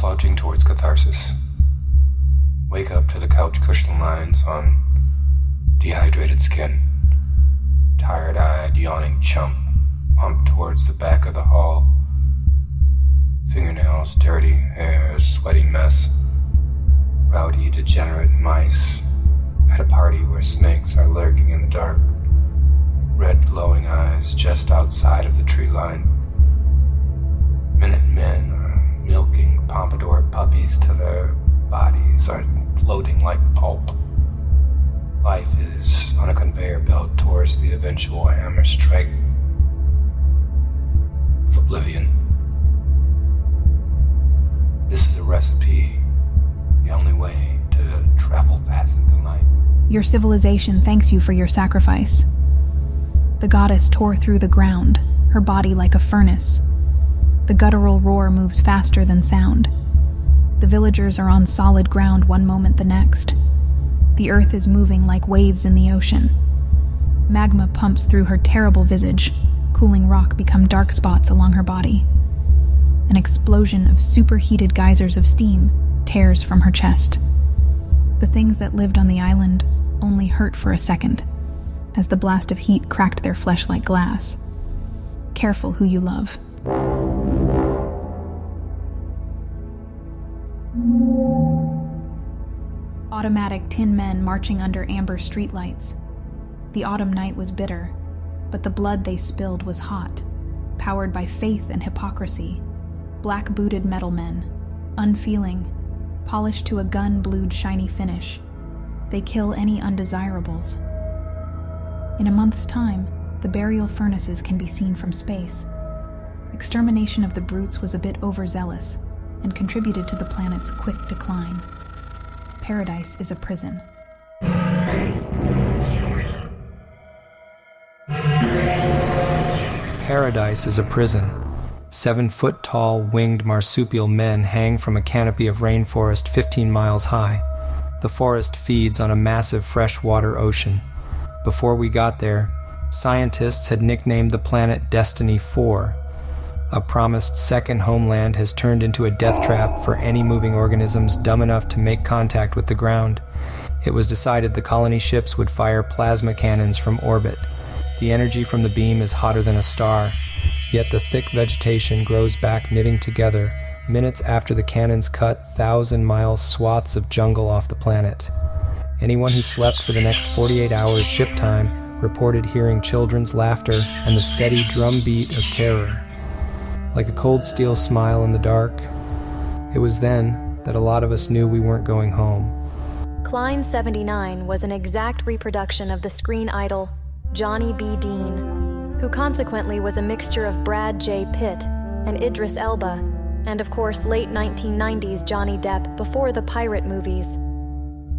slouching towards Catharsis. Wake up to the couch cushion lines on dehydrated skin. Tired-eyed, yawning chump hump towards the back of the hall. Fingernails dirty, hair a sweaty mess. Rowdy, degenerate mice at a party where snakes are lurking in the dark. Red glowing eyes just outside of the tree line. Minutemen are milking pompadour puppies till their bodies are floating like pulp. Life is on a conveyor belt towards the eventual hammer strike of oblivion. This is a recipe, the only way to travel faster than light. Your civilization thanks you for your sacrifice. The goddess tore through the ground, her body like a furnace. The guttural roar moves faster than sound. The villagers are on solid ground one moment the next. The earth is moving like waves in the ocean. Magma pumps through her terrible visage, cooling rock become dark spots along her body. An explosion of superheated geysers of steam tears from her chest. The things that lived on the island only hurt for a second, as the blast of heat cracked their flesh like glass. Careful who you love. Automatic tin men marching under amber streetlights. The autumn night was bitter, but the blood they spilled was hot, powered by faith and hypocrisy. Black-booted metal men, unfeeling, polished to a gun-blued shiny finish. They kill any undesirables. In a month's time, the burial furnaces can be seen from space. Extermination of the brutes was a bit overzealous and contributed to the planet's quick decline. Paradise is a prison. Paradise is a prison. 7-foot-tall, winged marsupial men hang from a canopy of rainforest 15 miles high. The forest feeds on a massive freshwater ocean. Before we got there, scientists had nicknamed the planet Destiny 4. A promised second homeland has turned into a death trap for any moving organisms dumb enough to make contact with the ground. It was decided the colony ships would fire plasma cannons from orbit. The energy from the beam is hotter than a star, yet the thick vegetation grows back knitting together minutes after the cannons cut 1,000-mile swaths of jungle off the planet. Anyone who slept for the next 48 hours ship time reported hearing children's laughter and the steady drumbeat of terror. Like a cold steel smile in the dark, it was then that a lot of us knew we weren't going home. Klein 79 was an exact reproduction of the screen idol Johnny B. Dean, who consequently was a mixture of Brad J. Pitt and Idris Elba, and of course late 1990s Johnny Depp before the pirate movies.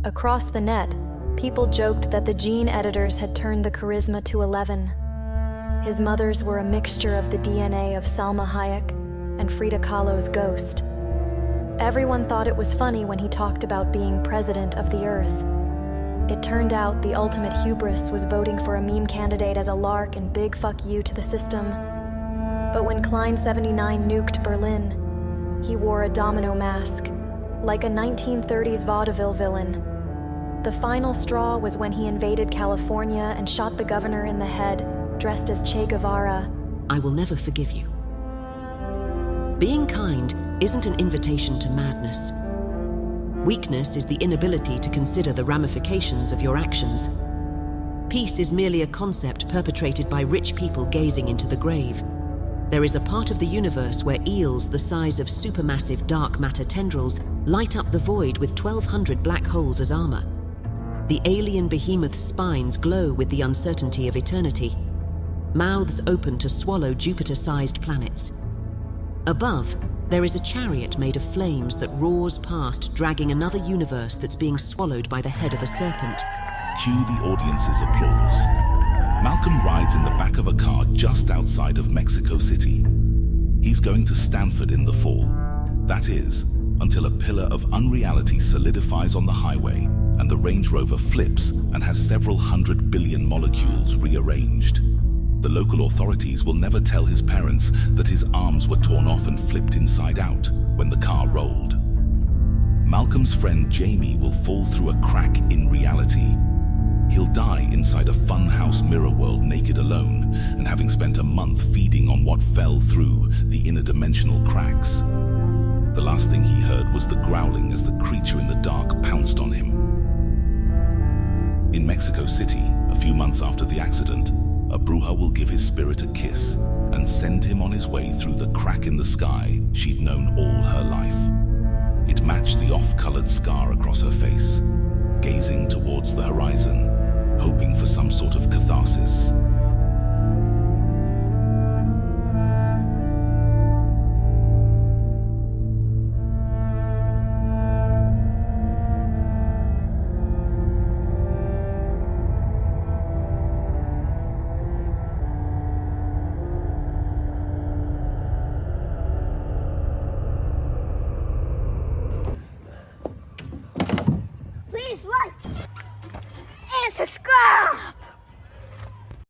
Across the net, people joked that the gene editors had turned the charisma to 11. His mothers were a mixture of the DNA of Salma Hayek and Frida Kahlo's ghost. Everyone thought it was funny when he talked about being president of the earth. It turned out the ultimate hubris was voting for a meme candidate as a lark and big fuck you to the system. But when Klein 79 nuked Berlin, he wore a domino mask, like a 1930s vaudeville villain. The final straw was when he invaded California and shot the governor in the head, dressed as Che Guevara. I will never forgive you. Being kind isn't an invitation to madness. Weakness is the inability to consider the ramifications of your actions. Peace is merely a concept perpetrated by rich people gazing into the grave. There is a part of the universe where eels the size of supermassive dark matter tendrils light up the void with 1,200 black holes as armor. The alien behemoth's spines glow with the uncertainty of eternity. Mouths open to swallow Jupiter-sized planets. Above, there is a chariot made of flames that roars past, dragging another universe that's being swallowed by the head of a serpent. Cue the audience's applause. Malcolm rides in the back of a car just outside of Mexico City. He's going to Stanford in the fall. That is, until a pillar of unreality solidifies on the highway and the Range Rover flips and has several 100 billion molecules rearranged. The local authorities will never tell his parents that his arms were torn off and flipped inside out when the car rolled. Malcolm's friend Jamie will fall through a crack in reality. He'll die inside a funhouse mirror world naked alone and having spent a month feeding on what fell through the interdimensional cracks. The last thing he heard was the growling as the creature in the dark pounced on him. In Mexico City, a few months after the accident, a bruja will give his spirit a kiss and send him on his way through the crack in the sky she'd known all her life. It matched the off-colored scar across her face, gazing towards the horizon, hoping for some sort of catharsis. Please like and subscribe.